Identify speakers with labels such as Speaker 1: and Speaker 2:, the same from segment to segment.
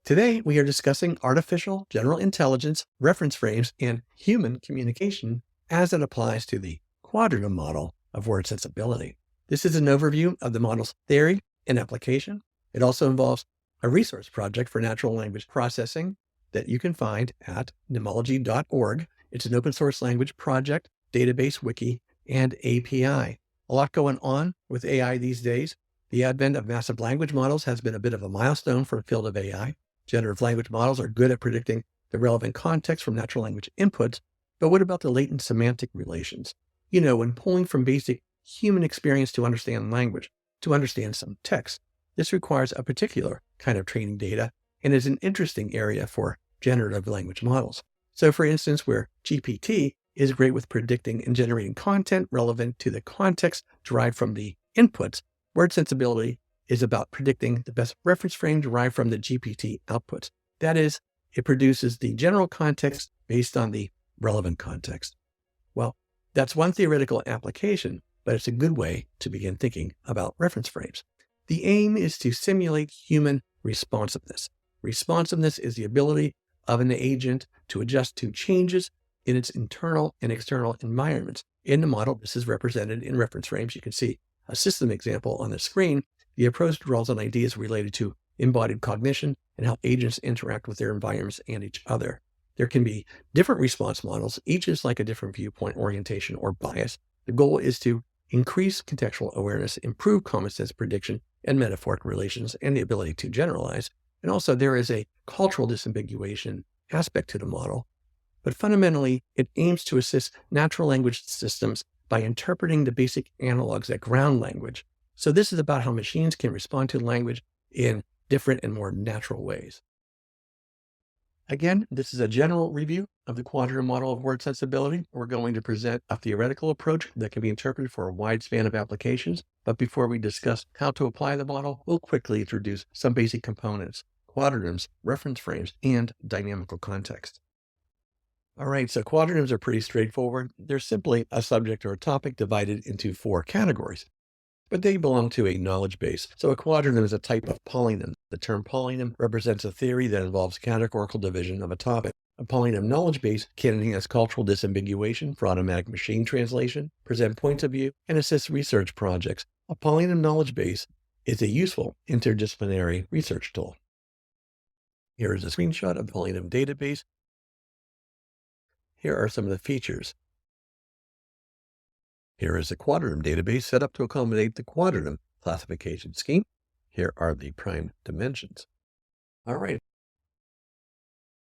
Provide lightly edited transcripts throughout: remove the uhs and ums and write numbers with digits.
Speaker 1: Today, we are discussing artificial general intelligence, reference frames, and human communication as it applies to the Quadranym model of word sensibility. This is an overview of the model's theory and application. It also involves a resource project for natural language processing that you can find at nemology.org. It's an open source language project, database, wiki, and API. A lot going on with AI these days. The advent of massive language models has been a bit of a milestone for the field of AI. Generative language models are good at predicting the relevant context from natural language inputs, but what about the latent semantic relations? When pulling from basic human experience to understand language, to understand some text, this requires a particular kind of training data and is an interesting area for generative language models. So for instance, where GPT is great with predicting and generating content relevant to the context derived from the inputs, word sensibility is about predicting the best reference frame derived from the GPT outputs. That is, it produces the general context based on the relevant context. Well, that's one theoretical application, but it's a good way to begin thinking about reference frames. The aim is to simulate human responsiveness. Responsiveness is the ability of an agent to adjust to changes in its internal and external environments. In the model, this is represented in reference frames. You can see a system example on the screen. The approach draws on ideas related to embodied cognition and how agents interact with their environments and each other. There can be different response models. Each is like a different viewpoint, orientation, or bias. The goal is to increase contextual awareness, improve common sense prediction and metaphoric relations, and the ability to generalize. And also there is a cultural disambiguation aspect to the model. But fundamentally, it aims to assist natural language systems by interpreting the basic analogs that ground language. So this is about how machines can respond to language in different and more natural ways. Again, this is a general review of the Quadranym model of word sensibility. We're going to present a theoretical approach that can be interpreted for a wide span of applications. But before we discuss how to apply the model, we'll quickly introduce some basic components: quadranyms, reference frames, and dynamical context. All right, so quadranyms are pretty straightforward. They're simply a subject or a topic divided into 4 categories, but they belong to a knowledge base. So a quadranym is a type of polynym. The term polynym represents a theory that involves categorical division of a topic. A polynym knowledge base can enhance cultural disambiguation for automatic machine translation, present points of view, and assist research projects. A polynym knowledge base is a useful interdisciplinary research tool. Here is a screenshot of the polynym database. Here are some of the features. Here is a quadranym database set up to accommodate the quadranym classification scheme. Here are the prime dimensions. All right.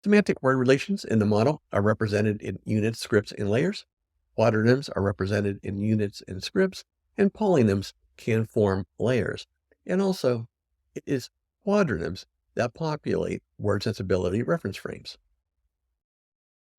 Speaker 1: Semantic word relations in the model are represented in units, scripts, and layers. Quadranyms are represented in units and scripts, and polynyms can form layers. And also, it is quadranyms that populate word sensibility reference frames.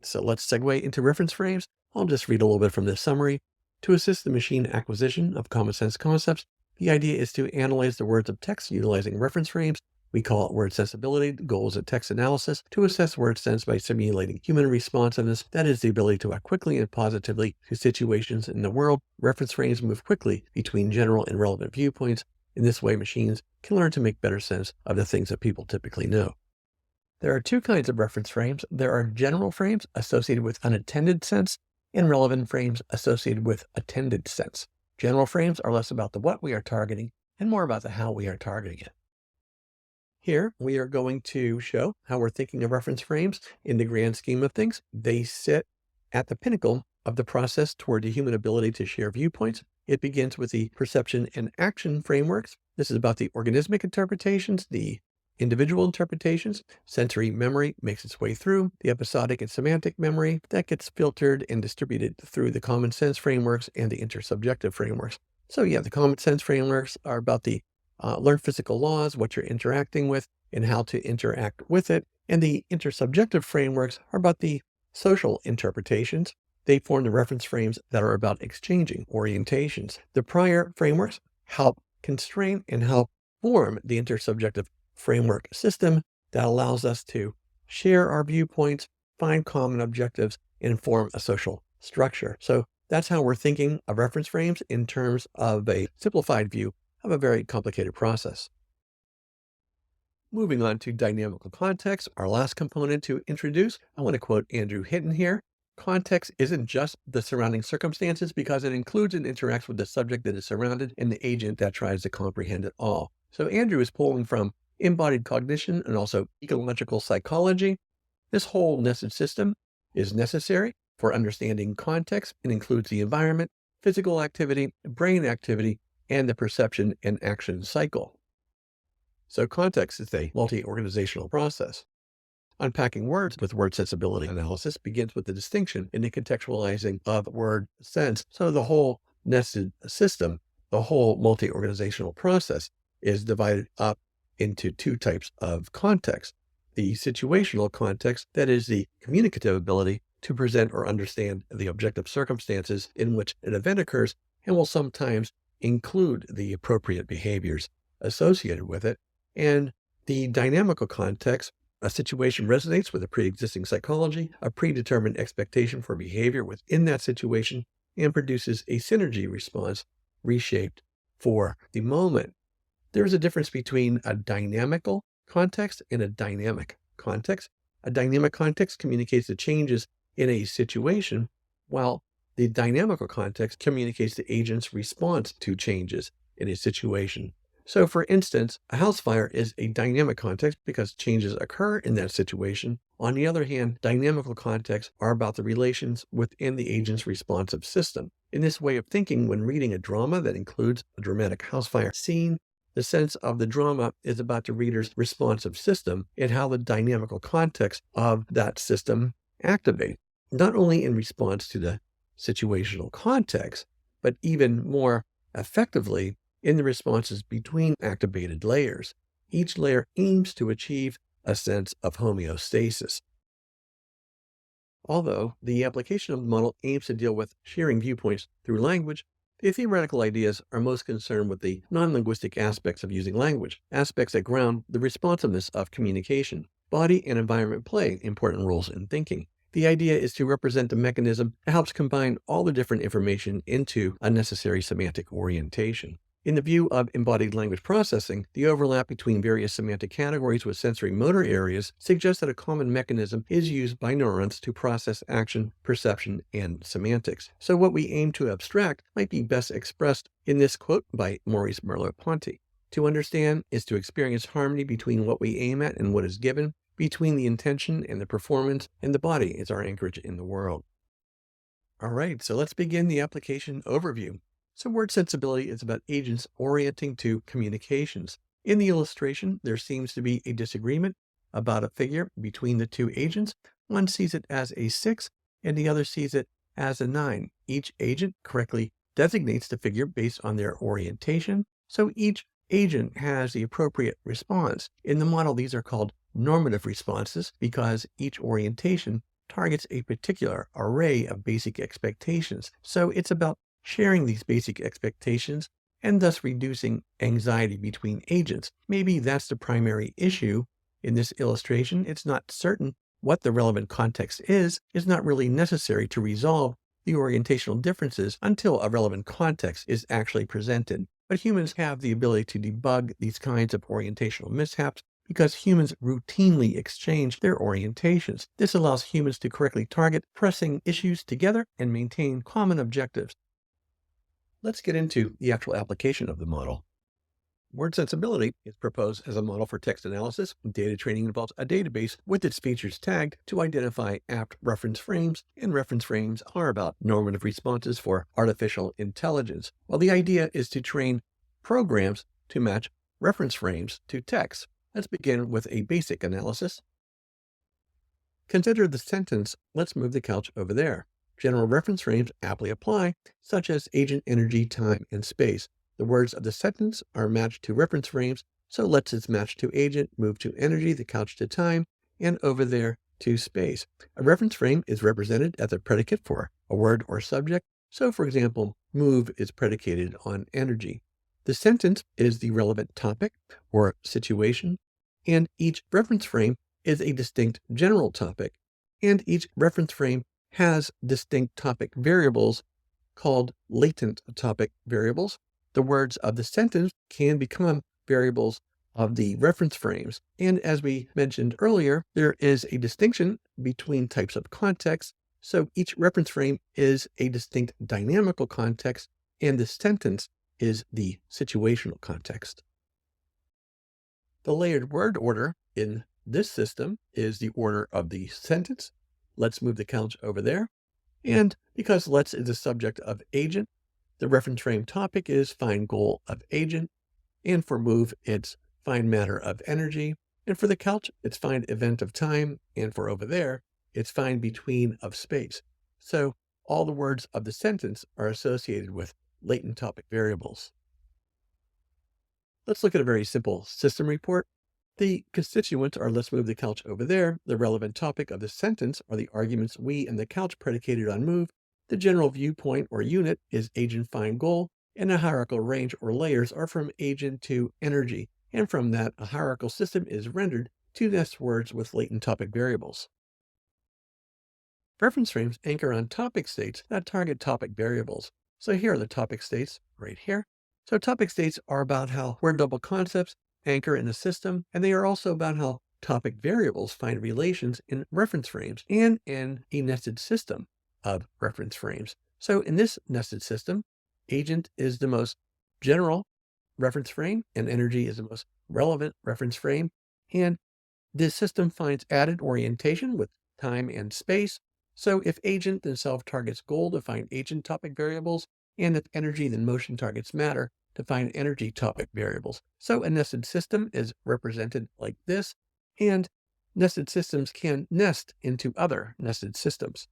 Speaker 1: So let's segue into reference frames. I'll just read a little bit from this summary. To assist the machine acquisition of common sense concepts, the idea is to analyze the words of text utilizing reference frames. We call it word sensibility. The goal is a text analysis to assess word sense by simulating human responsiveness. That is the ability to act quickly and positively to situations in the world. Reference frames move quickly between general and relevant viewpoints. In this way, machines can learn to make better sense of the things that people typically know. There are 2 kinds of reference frames. There are general frames associated with unattended sense and relevant frames associated with attended sense. General frames are less about the what we are targeting and more about the how we are targeting it. Here, we are going to show how we're thinking of reference frames in the grand scheme of things. They sit at the pinnacle of the process toward the human ability to share viewpoints. It begins with the perception and action frameworks. This is about the organismic interpretations, the individual interpretations. Sensory memory makes its way through the episodic and semantic memory that gets filtered and distributed through the common sense frameworks and the intersubjective frameworks. So yeah, the common sense frameworks are about the learned physical laws, what you're interacting with and how to interact with it. And the intersubjective frameworks are about the social interpretations. They form the reference frames that are about exchanging orientations. The prior frameworks help constrain and help form the intersubjective framework system that allows us to share our viewpoints, find common objectives, and form a social structure. So that's how we're thinking of reference frames in terms of a simplified view of a very complicated process. Moving on to dynamical context, our last component to introduce, I want to quote Andrew Hinton here. Context isn't just the surrounding circumstances because it includes and interacts with the subject that is surrounded and the agent that tries to comprehend it all. So Andrew is pulling from embodied cognition and also ecological psychology. This whole nested system is necessary for understanding context and includes the environment, physical activity, brain activity, and the perception and action cycle. So context is a multi-organizational process. Unpacking words with word sensibility analysis begins with the distinction in the contextualizing of word sense. So the whole nested system, the whole multi-organizational process is divided up into two types of context. The situational context, that is the communicative ability to present or understand the objective circumstances in which an event occurs and will sometimes include the appropriate behaviors associated with it. And the dynamical context, a situation resonates with a pre-existing psychology, a predetermined expectation for behavior within that situation, and produces a synergy response reshaped for the moment. There is a difference between a dynamical context and a dynamic context. A dynamic context communicates the changes in a situation, while the dynamical context communicates the agent's response to changes in a situation. So for instance, a house fire is a dynamic context because changes occur in that situation. On the other hand, dynamical contexts are about the relations within the agent's responsive system. In this way of thinking, when reading a drama that includes a dramatic house fire scene, the sense of the drama is about the reader's responsive system and how the dynamical context of that system activates, not only in response to the situational context, but even more effectively in the responses between activated layers. Each layer aims to achieve a sense of homeostasis. Although the application of the model aims to deal with sharing viewpoints through language, the theoretical ideas are most concerned with the non-linguistic aspects of using language, aspects that ground the responsiveness of communication. Body and environment play important roles in thinking. The idea is to represent the mechanism that helps combine all the different information into a necessary semantic orientation. In the view of embodied language processing, the overlap between various semantic categories with sensory motor areas suggests that a common mechanism is used by neurons to process action, perception, and semantics. So what we aim to abstract might be best expressed in this quote by Maurice Merleau-Ponty. To understand is to experience harmony between what we aim at and what is given, between the intention and the performance, and the body is our anchorage in the world. All right, so let's begin the application overview. So word sensibility is about agents orienting to communications. In the illustration, there seems to be a disagreement about a figure between the two agents. One sees it as a 6 and the other sees it as a 9. Each agent correctly designates the figure based on their orientation, so each agent has the appropriate response. In the model, these are called normative responses because each orientation targets a particular array of basic expectations. So it's about sharing these basic expectations and thus reducing anxiety between agents. Maybe that's the primary issue in this illustration. It's not certain what the relevant context is. It's not really necessary to resolve the orientational differences until a relevant context is actually presented. But humans have the ability to debug these kinds of orientational mishaps because humans routinely exchange their orientations. This allows humans to correctly target pressing issues together and maintain common objectives. Let's get into the actual application of the model. Word sensibility is proposed as a model for text analysis. Data training involves a database with its features tagged to identify apt reference frames, and reference frames are about normative responses for artificial intelligence. Well, the idea is to train programs to match reference frames to text. Let's begin with a basic analysis. Consider the sentence, "Let's move the couch over there." General reference frames aptly apply, such as agent, energy, time, and space. The words of the sentence are matched to reference frames, so let's is matched to agent, move to energy, the couch to time, and over there to space. A reference frame is represented as a predicate for a word or subject. So for example, move is predicated on energy. The sentence is the relevant topic or situation, and each reference frame is a distinct general topic, and each reference frame has distinct topic variables called latent topic variables. The words of the sentence can become variables of the reference frames. And as we mentioned earlier, there is a distinction between types of context. So each reference frame is a distinct dynamical context, and the sentence is the situational context. The layered word order in this system is the order of the sentence. Let's move the couch over there. And because let's is the subject of agent, the reference frame topic is find goal of agent. And for move, it's find matter of energy. And for the couch, it's find event of time. And for over there, it's find between of space. So all the words of the sentence are associated with latent topic variables. Let's look at a very simple system report. The constituents are let's move the couch over there. The relevant topic of the sentence are the arguments we and the couch predicated on move. The general viewpoint or unit is agent find goal, and a hierarchical range or layers are from agent to energy. And from that, a hierarchical system is rendered to nest words with latent topic variables. Reference frames anchor on topic states that target topic variables. So here are the topic states right here. So topic states are about how word double concepts anchor in the system, and they are also about how topic variables find relations in reference frames and in a nested system of reference frames. So in this nested system, agent is the most general reference frame and energy is the most relevant reference frame. And this system finds added orientation with time and space. So if agent then self targets goal to find agent topic variables, and if energy then motion targets matter to find energy topic variables. So a nested system is represented like this, and nested systems can nest into other nested systems.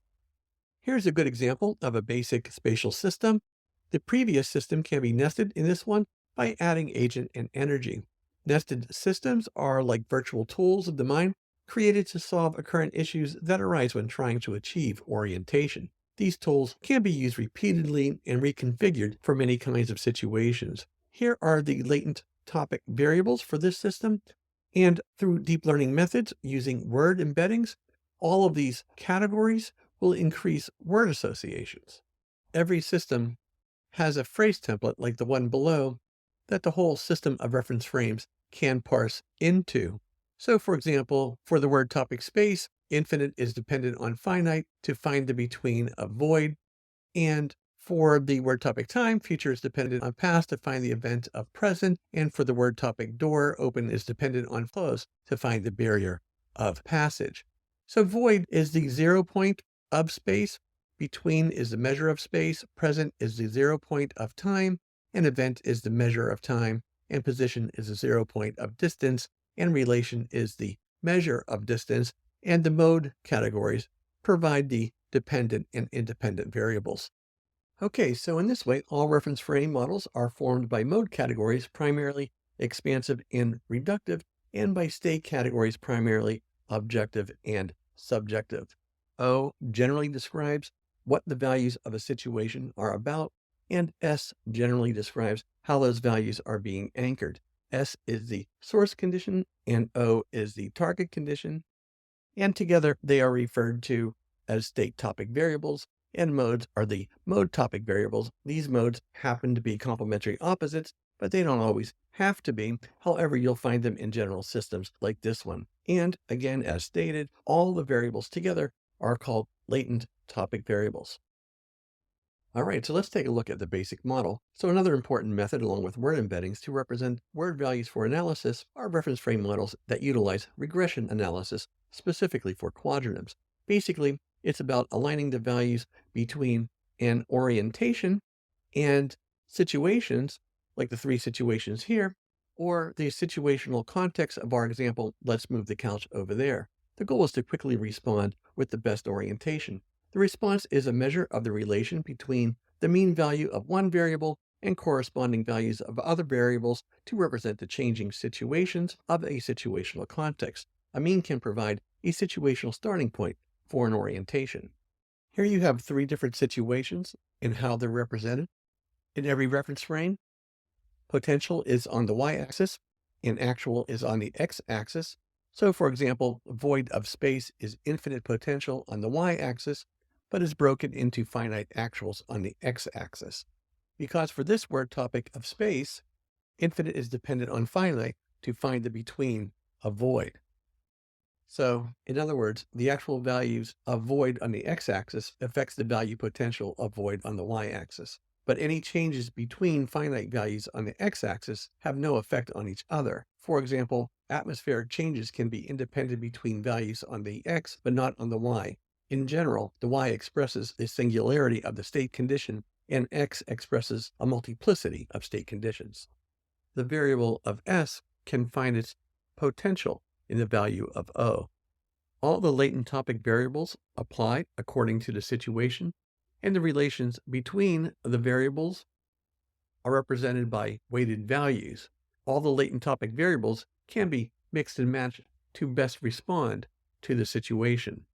Speaker 1: Here's a good example of a basic spatial system. The previous system can be nested in this one by adding agent and energy. Nested systems are like virtual tools of the mind created to solve occurrent issues that arise when trying to achieve orientation. These tools can be used repeatedly and reconfigured for many kinds of situations. Here are the latent topic variables for this system, and through deep learning methods using word embeddings, all of these categories will increase word associations. Every system has a phrase template like the one below that the whole system of reference frames can parse into. So for example, for the word topic space, infinite is dependent on finite to find the between of void. And for the word topic time, future is dependent on past to find the event of present. And for the word topic door, open is dependent on close to find the barrier of passage. So void is the 0 point of space, between is the measure of space, present is the 0 point of time, and event is the measure of time, and position is the 0 point of distance, and relation is the measure of distance, and the mode categories provide the dependent and independent variables. Okay, so in this way, all reference frame models are formed by mode categories, primarily expansive and reductive, and by state categories, primarily objective and subjective. O generally describes what the values of a situation are about, and S generally describes how those values are being anchored. S is the source condition, and O is the target condition, and together they are referred to as state topic variables, and modes are the mode topic variables. These modes happen to be complementary opposites, but they don't always have to be. However, you'll find them in general systems like this one. And again, as stated, all the variables together are called latent topic variables. All right, so let's take a look at the basic model. So another important method along with word embeddings to represent word values for analysis are reference frame models that utilize regression analysis specifically for quadranyms. Basically, it's about aligning the values between an orientation and situations, like the three situations here, or the situational context of our example, let's move the couch over there. The goal is to quickly respond with the best orientation. The response is a measure of the relation between the mean value of one variable and corresponding values of other variables to represent the changing situations of a situational context. A mean can provide a situational starting point for an orientation. Here you have three different situations and how they're represented. In every reference frame, potential is on the y-axis and actual is on the x-axis. So for example, void of space is infinite potential on the y-axis, but is broken into finite actuals on the x-axis. Because for this word topic of space, infinite is dependent on finite to find the between of void. So, in other words, the actual values of void on the x-axis affects the value potential of void on the y-axis. But any changes between finite values on the x-axis have no effect on each other. For example, atmospheric changes can be independent between values on the x, but not on the y. In general, the y expresses the singularity of the state condition, and x expresses a multiplicity of state conditions. The variable of s can find its potential in the value of O. All the latent topic variables apply according to the situation, and the relations between the variables are represented by weighted values. All the latent topic variables can be mixed and matched to best respond to the situation.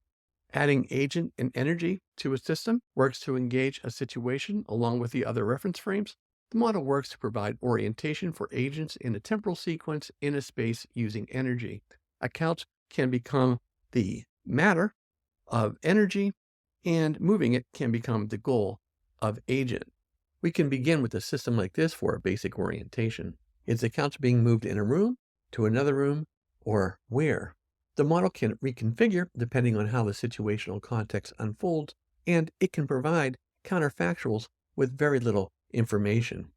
Speaker 1: Adding agent and energy to a system works to engage a situation along with the other reference frames. The model works to provide orientation for agents in a temporal sequence in a space using energy. A couch can become the matter of energy, and moving it can become the goal of agent. We can begin with a system like this for a basic orientation. Is the couch being moved in a room, to another room, or where? The model can reconfigure depending on how the situational context unfolds, and it can provide counterfactuals with very little information.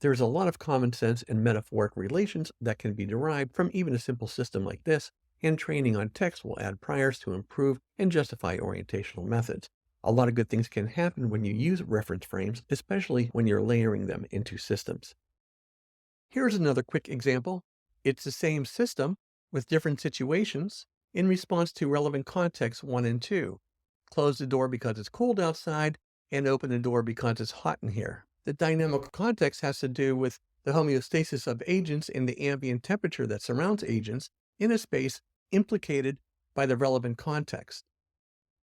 Speaker 1: There's a lot of common sense and metaphoric relations that can be derived from even a simple system like this, and training on text will add priors to improve and justify orientational methods. A lot of good things can happen when you use reference frames, especially when you're layering them into systems. Here's another quick example. It's the same system with different situations in response to relevant contexts 1 and 2. Close the door because it's cold outside, and open the door because it's hot in here. The dynamical context has to do with the homeostasis of agents and the ambient temperature that surrounds agents in a space implicated by the relevant context.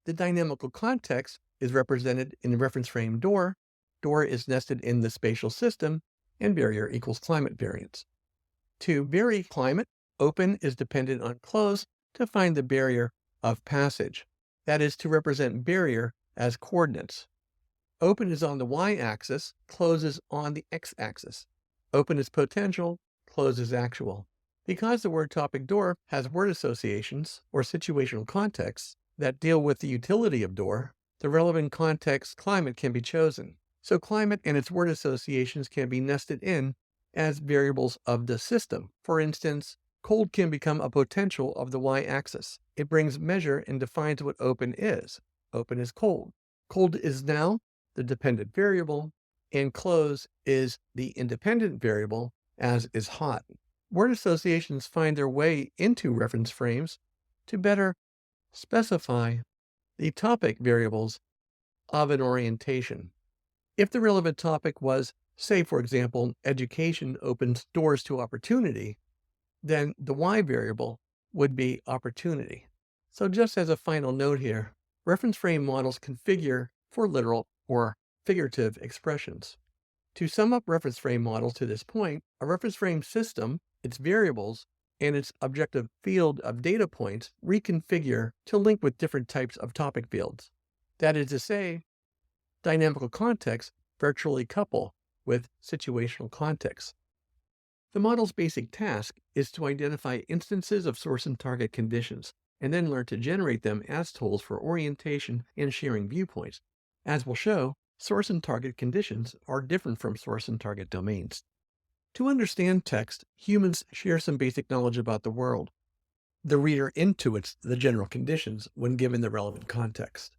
Speaker 1: The dynamical context is represented in the reference frame door. Door is nested in the spatial system, and barrier equals climate variance. To vary climate, open is dependent on close to find the barrier of passage. That is to represent barrier as coordinates. Open is on the y-axis, close is on the x-axis. Open is potential, close is actual. Because the word topic door has word associations or situational contexts that deal with the utility of door, the relevant context climate can be chosen. So climate and its word associations can be nested in as variables of the system. For instance, cold can become a potential of the y-axis. It brings measure and defines what open is. Open is cold. Cold is now the dependent variable, and close is the independent variable, as is hot. Word associations find their way into reference frames to better specify the topic variables of an orientation. If the relevant topic was, say, for example, education opens doors to opportunity, then the y variable would be opportunity. So just as a final note here, reference frame models configure for literal or figurative expressions. To sum up reference frame models to this point, a reference frame system, its variables, and its objective field of data points reconfigure to link with different types of topic fields. That is to say, dynamical contexts virtually couple with situational contexts. The model's basic task is to identify instances of source and target conditions, and then learn to generate them as tools for orientation and sharing viewpoints. As we'll show, source and target conditions are different from source and target domains. To understand text, humans share some basic knowledge about the world. The reader intuits the general conditions when given the relevant context.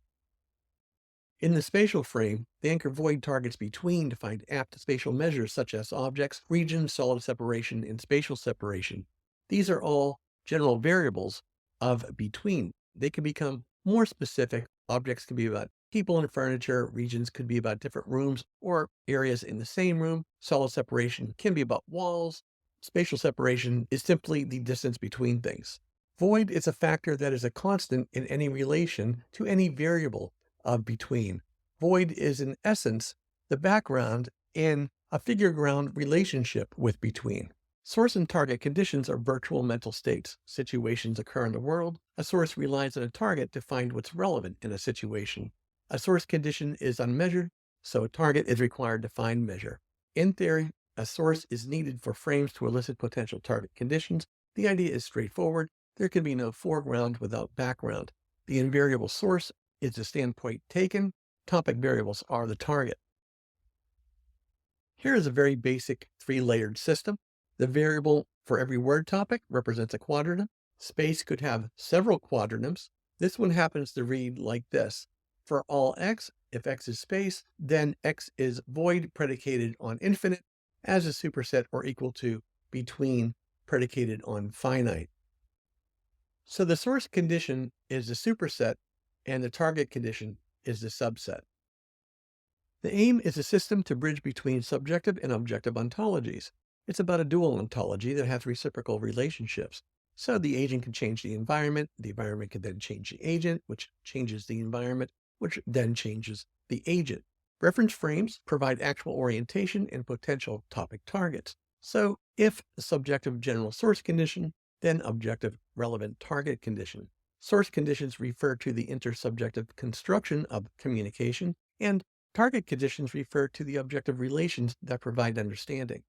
Speaker 1: In the spatial frame, the anchor void targets between to find apt spatial measures such as objects, regions, solid separation, and spatial separation. These are all general variables of between. They can become more specific. Objects can be about people and furniture. Regions could be about different rooms or areas in the same room. Solid separation can be about walls. Spatial separation is simply the distance between things. Void is a factor that is a constant in any relation to any variable of between. Void is in essence the background in a figure ground relationship with between. Source and target conditions are virtual mental states. Situations occur in the world. A source relies on a target to find what's relevant in a situation. A source condition is unmeasured, so a target is required to find measure. In theory, a source is needed for frames to elicit potential target conditions. The idea is straightforward. There can be no foreground without background. The invariable source is the standpoint taken. Topic variables are the target. Here is a very basic three-layered system. The variable for every word topic represents a quadranym. Space could have several quadranyms. This one happens to read like this. For all x, if x is space, then x is void predicated on infinite as a superset or equal to between predicated on finite. So the source condition is the superset and the target condition is the subset. The aim is a system to bridge between subjective and objective ontologies. It's about a dual ontology that has reciprocal relationships. So the agent can change the environment can then change the agent, which changes the environment, which then changes the agent. Reference frames provide actual orientation and potential topic targets. So if the subjective general source condition, then objective relevant target condition. Source conditions refer to the intersubjective construction of communication, and target conditions refer to the objective relations that provide understanding.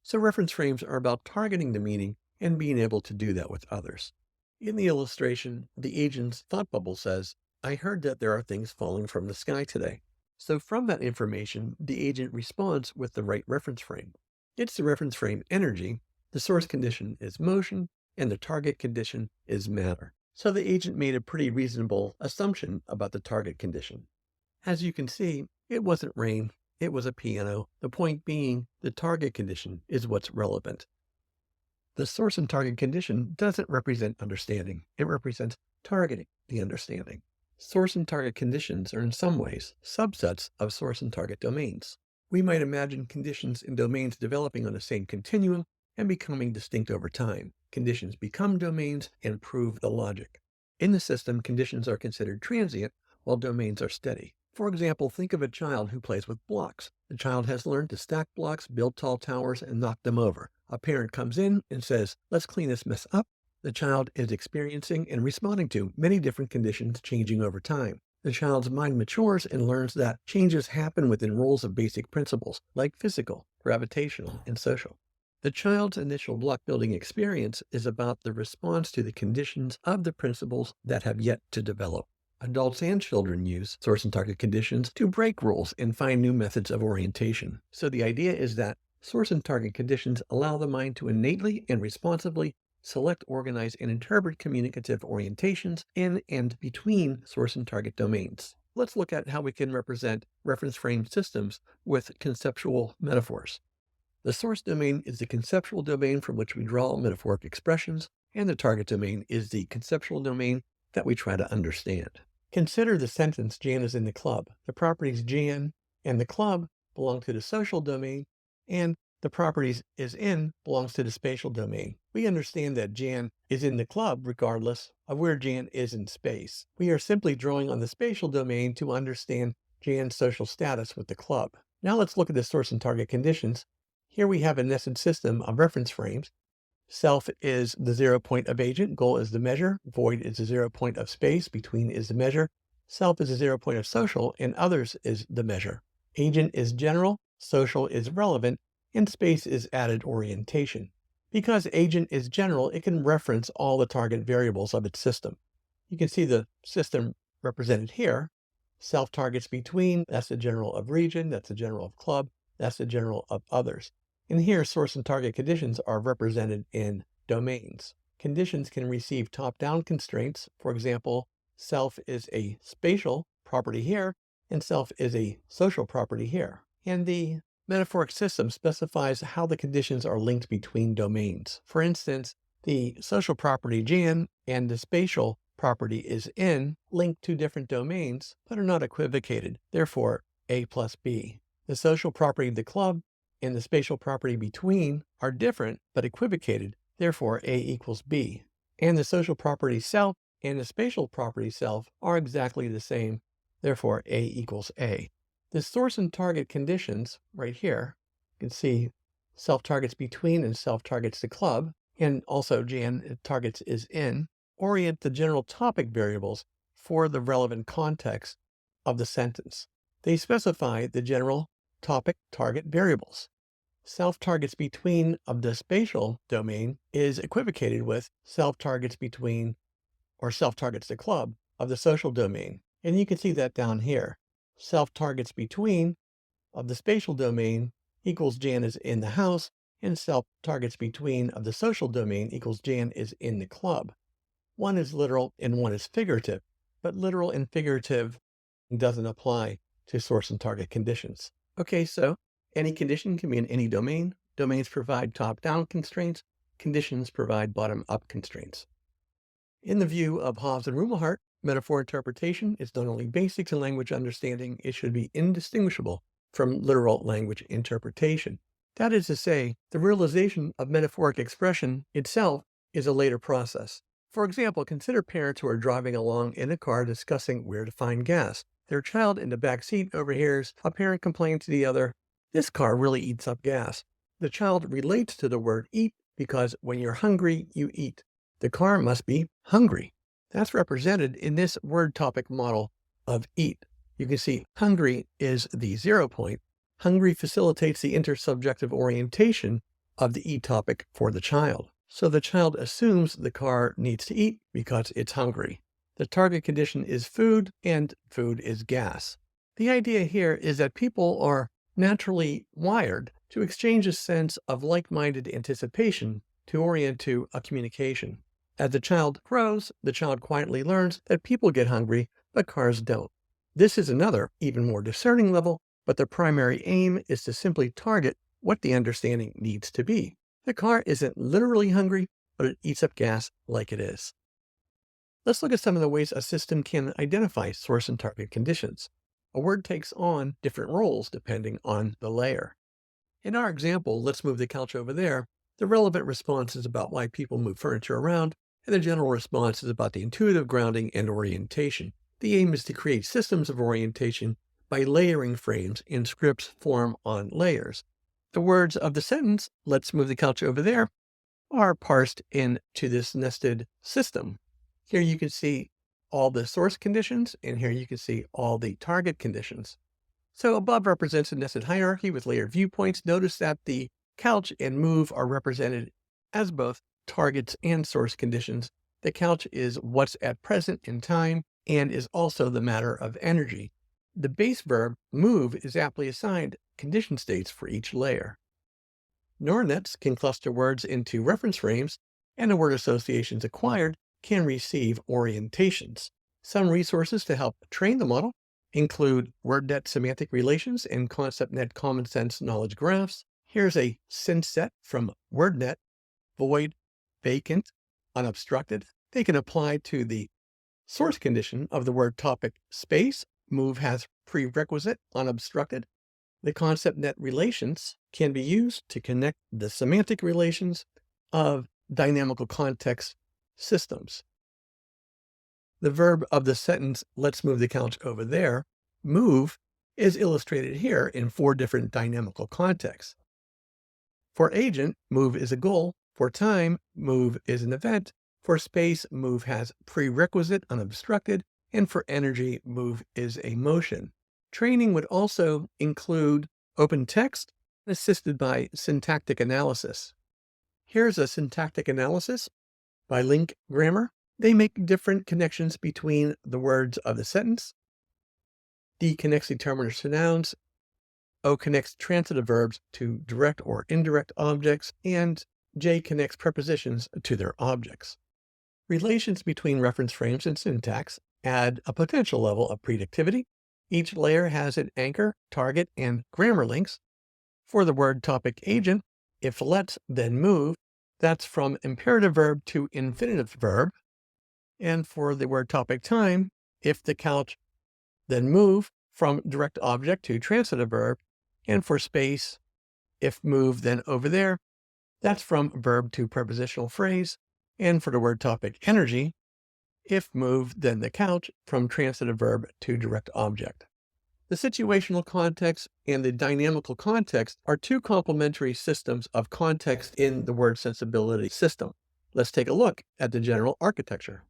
Speaker 1: So reference frames are about targeting the meaning and being able to do that with others. In the illustration, the agent's thought bubble says, I heard that there are things falling from the sky today. So from that information, the agent responds with the right reference frame. It's the reference frame energy, the source condition is motion, and the target condition is matter. So the agent made a pretty reasonable assumption about the target condition. As you can see, it wasn't rain, it was a piano. The point being, the target condition is what's relevant. The source and target condition doesn't represent understanding. It represents targeting the understanding. Source and target conditions are in some ways subsets of source and target domains. We might imagine conditions and domains developing on the same continuum and becoming distinct over time. Conditions become domains and prove the logic. In the system, conditions are considered transient while domains are steady. For example, think of a child who plays with blocks. The child has learned to stack blocks, build tall towers, and knock them over. A parent comes in and says, let's clean this mess up. The child is experiencing and responding to many different conditions changing over time. The child's mind matures and learns that changes happen within rules of basic principles, like physical, gravitational, and social. The child's initial block building experience is about the response to the conditions of the principles that have yet to develop. Adults and children use source and target conditions to break rules and find new methods of orientation. So the idea is that source and target conditions allow the mind to innately and responsibly select, organize, and interpret communicative orientations in and between source and target domains. Let's look at how we can represent reference frame systems with conceptual metaphors. The source domain is the conceptual domain from which we draw metaphoric expressions, and the target domain is the conceptual domain that we try to understand. Consider the sentence, Jan is in the club. The properties Jan and the club belong to the social domain, and the properties is in belongs to the spatial domain. We understand that Jan is in the club regardless of where Jan is in space. We are simply drawing on the spatial domain to understand Jan's social status with the club. Now let's look at the source and target conditions. Here we have a nested system of reference frames. Self is the 0 point of agent, goal is the measure, void is the 0 point of space, between is the measure, self is the 0 point of social, and others is the measure. Agent is general, social is relevant, and space is added orientation. Because agent is general, it can reference all the target variables of its system. You can see the system represented here. Self targets between, that's the general of region, that's the general of club, that's the general of others. And here, source and target conditions are represented in domains. Conditions can receive top-down constraints. For example, self is a spatial property here, and self is a social property here. And the metaphoric system specifies how the conditions are linked between domains. For instance, the social property Jan and the spatial property is in link to different domains, but are not equivocated. Therefore, A plus B. The social property of the club and the spatial property between are different but equivocated, therefore A equals B. And the social property self and the spatial property self are exactly the same, therefore A equals A. The source and target conditions right here, you can see self targets between and self targets the club, and also Jan targets is in, orient the general topic variables for the relevant context of the sentence. They specify the general topic target variables. Self-targets between of the spatial domain is equivocated with self-targets between or self-targets the club of the social domain. And you can see that down here. Self-targets between of the spatial domain equals Jan is in the house, and self-targets between of the social domain equals Jan is in the club. One is literal and one is figurative, but literal and figurative doesn't apply to source and target conditions. Okay, so any condition can be in any domain. Domains provide top-down constraints. Conditions provide bottom-up constraints. In the view of Hobbes and Rumelhart, metaphor interpretation is not only basic to language understanding, it should be indistinguishable from literal language interpretation. That is to say, the realization of metaphoric expression itself is a later process. For example, consider parents who are driving along in a car discussing where to find gas. Their child in the back seat overhears a parent complain to the other, "This car really eats up gas." The child relates to the word eat because when you're hungry, you eat. The car must be hungry. That's represented in this word topic model of eat. You can see hungry is the 0 point. Hungry facilitates the intersubjective orientation of the eat topic for the child. So the child assumes the car needs to eat because it's hungry. The target condition is food, and food is gas. The idea here is that people are naturally wired to exchange a sense of like-minded anticipation to orient to a communication. As the child grows, the child quietly learns that people get hungry, but cars don't. This is another, even more discerning level, but the primary aim is to simply target what the understanding needs to be. The car isn't literally hungry, but it eats up gas like it is. Let's look at some of the ways a system can identify source and target conditions. A word takes on different roles depending on the layer. In our example, let's move the couch over there. The relevant response is about why people move furniture around, and the general response is about the intuitive grounding and orientation. The aim is to create systems of orientation by layering frames in scripts form on layers. The words of the sentence, "Let's move the couch over there," are parsed into this nested system. Here you can see all the source conditions, and here you can see all the target conditions. So above represents a nested hierarchy with layered viewpoints. Notice that the couch and move are represented as both targets and source conditions. The couch is what's at present in time and is also the matter of energy. The base verb move is aptly assigned condition states for each layer. Neural nets can cluster words into reference frames, and the word associations acquired can receive orientations. Some resources to help train the model include WordNet semantic relations and ConceptNet common sense knowledge graphs. Here's a synset from WordNet: void, vacant, unobstructed. They can apply to the source condition of the word topic space. Move has prerequisite unobstructed. The ConceptNet relations can be used to connect the semantic relations of dynamical context systems. The verb of the sentence, "Let's move the couch over there," move, is illustrated here in 4 different dynamical contexts. For agent, move is a goal. For time, move is an event. For space, move has prerequisite unobstructed. And for energy, move is a motion. Training would also include open text assisted by syntactic analysis. Here's a syntactic analysis by Link Grammar. They make different connections between the words of the sentence. D connects determiners to nouns. O connects transitive verbs to direct or indirect objects. And J connects prepositions to their objects. Relations between reference frames and syntax add a potential level of predictivity. Each layer has an anchor, target, and grammar links. For the word topic agent, if let's, then move, that's from imperative verb to infinitive verb. And for the word topic time, if the couch, then move, from direct object to transitive verb. And for space, if move, then over there, that's from verb to prepositional phrase. And for the word topic energy, if move, then the couch, from transitive verb to direct object. The situational context and the dynamical context are 2 complementary systems of context in the word sensibility system. Let's take a look at the general architecture.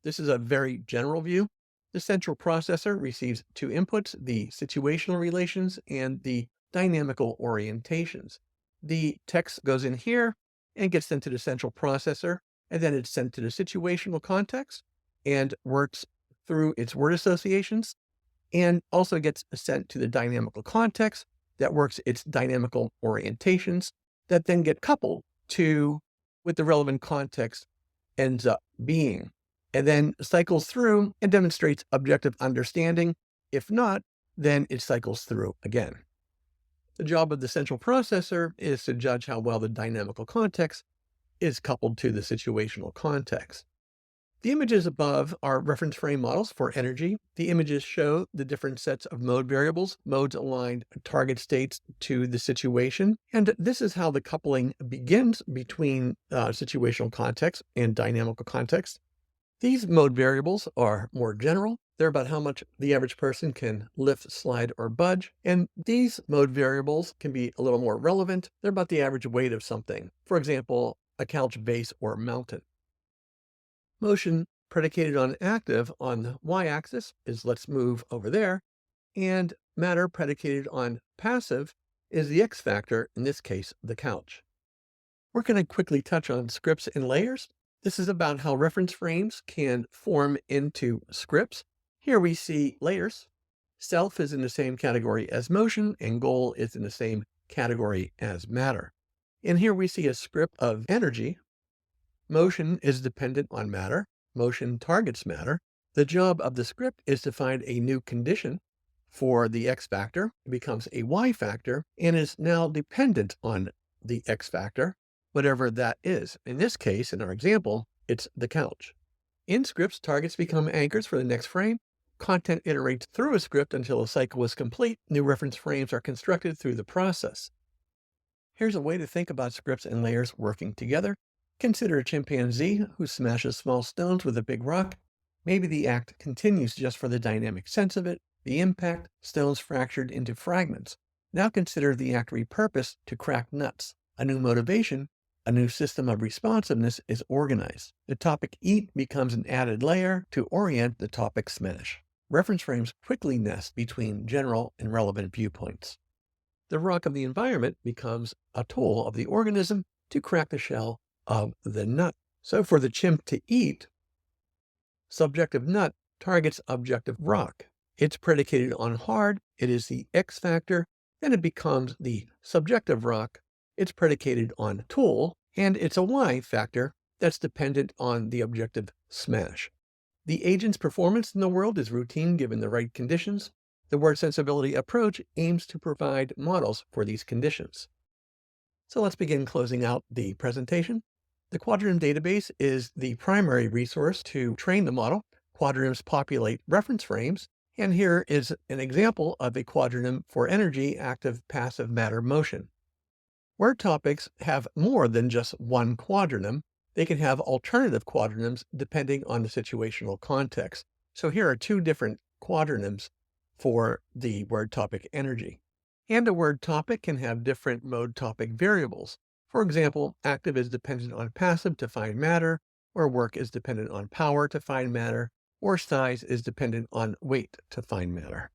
Speaker 1: This is a very general view. The central processor receives two inputs, the situational relations and the dynamical orientations. The text goes in here and gets sent to the central processor, and then it's sent to the situational context and works through its word associations, and also gets sent to the dynamical context that works its dynamical orientations that then get coupled to what the relevant context ends up being, and then cycles through and demonstrates objective understanding. If not, then it cycles through again. The job of the central processor is to judge how well the dynamical context is coupled to the situational context. The images above are reference frame models for energy. The images show the different sets of mode variables. Modes align target states to the situation. And this is how the coupling begins between situational context and dynamical context. These mode variables are more general. They're about how much the average person can lift, slide, or budge. And these mode variables can be a little more relevant. They're about the average weight of something. For example, a couch base or mountain. Motion predicated on active on the y-axis is let's move over there, and matter predicated on passive is the X factor, in this case, the couch. We're going to quickly touch on scripts and layers. This is about how reference frames can form into scripts. Here we see layers. Self is in the same category as motion, and goal is in the same category as matter. And here we see a script of energy. Motion is dependent on matter. Motion targets matter. The job of the script is to find a new condition for the X factor. It becomes a Y factor and is now dependent on the X factor, whatever that is. In this case, in our example, it's the couch. In scripts, targets become anchors for the next frame. Content iterates through a script until a cycle is complete. New reference frames are constructed through the process. Here's a way to think about scripts and layers working together. Consider a chimpanzee who smashes small stones with a big rock. Maybe the act continues just for the dynamic sense of it, the impact, stones fractured into fragments. Now consider the act repurposed to crack nuts. A new motivation, a new system of responsiveness is organized. The topic eat becomes an added layer to orient the topic smash. Reference frames quickly nest between general and relevant viewpoints. The rock of the environment becomes a tool of the organism to crack the shell of the nut. So for the chimp to eat, subjective nut targets objective rock. It's predicated on hard. It is the X factor. Then it becomes the subjective rock. It's predicated on tool, and it's a Y factor that's dependent on the objective smash. The agent's performance in the world is routine given the right conditions. The word sensibility approach aims to provide models for these conditions. So let's begin closing out the presentation. The Quadranym database is the primary resource to train the model. Quadranyms populate reference frames, and here is an example of a quadranym for energy, active, passive, matter, motion. Word topics have more than just one quadranym. They can have alternative quadranyms depending on the situational context. So here are two different quadranyms for the word topic energy. And a word topic can have different mode topic variables. For example, active is dependent on passive to find matter, or work is dependent on power to find matter, or size is dependent on weight to find matter.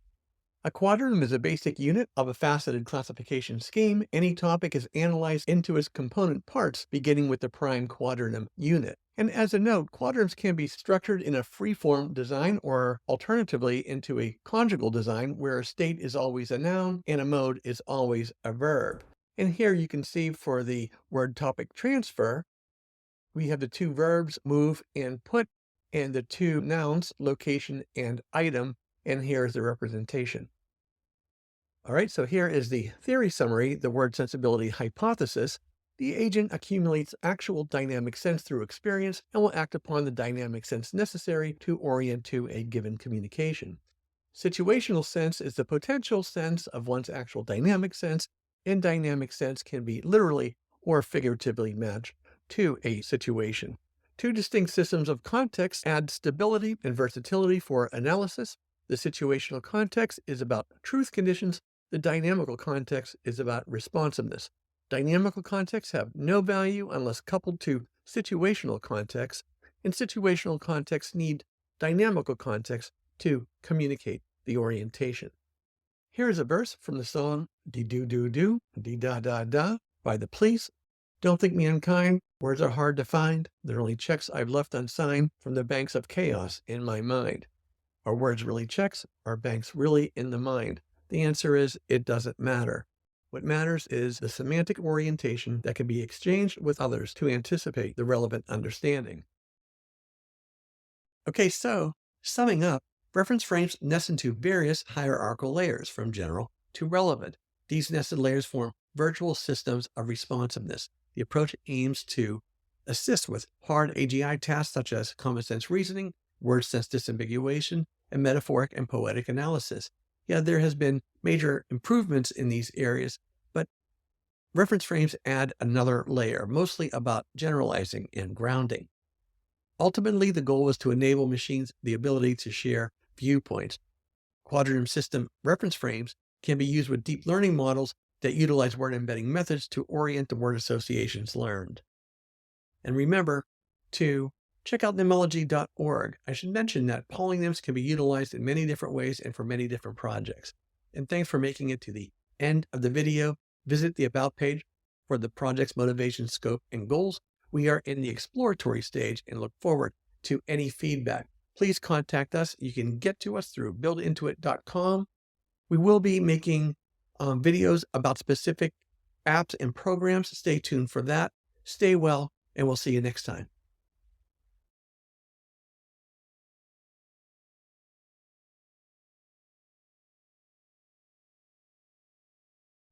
Speaker 1: A quadranym is a basic unit of a faceted classification scheme. Any topic is analyzed into its component parts, beginning with the prime quadranym unit. And as a note, quadranyms can be structured in a free-form design or alternatively into a conjugal design where a state is always a noun and a mode is always a verb. And here you can see for the word topic transfer, we have the two verbs move and put, and the two nouns location and item, and here is the representation. All right, so here is the theory summary, the word sensibility hypothesis. The agent accumulates actual dynamic sense through experience and will act upon the dynamic sense necessary to orient to a given communication. Situational sense is the potential sense of one's actual dynamic sense, and dynamic sense can be literally or figuratively matched to a situation. Two distinct systems of context add stability and versatility for analysis. The situational context is about truth conditions. The dynamical context is about responsiveness. Dynamical contexts have no value unless coupled to situational contexts, and situational contexts need dynamical contexts to communicate the orientation. Here is a verse from the song Dee Doo Doo Doo, Dee Da Da Da by the Police. Don't think me unkind, words are hard to find. They're only checks I've left unsigned from the banks of chaos in my mind. Are words really checks? Are banks really in the mind? The answer is it doesn't matter. What matters is the semantic orientation that can be exchanged with others to anticipate the relevant understanding. Okay, so summing up, reference frames nest into various hierarchical layers from general to relevant. These nested layers form virtual systems of responsiveness. The approach aims to assist with hard AGI tasks such as common sense reasoning, word sense disambiguation, and metaphoric and poetic analysis. Yeah, there has been major improvements in these areas, but reference frames add another layer, mostly about generalizing and grounding. Ultimately, the goal was to enable machines the ability to share viewpoints. Quadranym system reference frames can be used with deep learning models that utilize word embedding methods to orient the word associations learned. And remember to check out nemology.org. I should mention that polynyms can be utilized in many different ways and for many different projects. And thanks for making it to the end of the video. Visit the About page for the project's motivation, scope, and goals. We are in the exploratory stage and look forward to any feedback. Please contact us. You can get to us through BuildIntuit.com. We will be making videos about specific apps and programs. Stay tuned for that. Stay well, and we'll see you next time.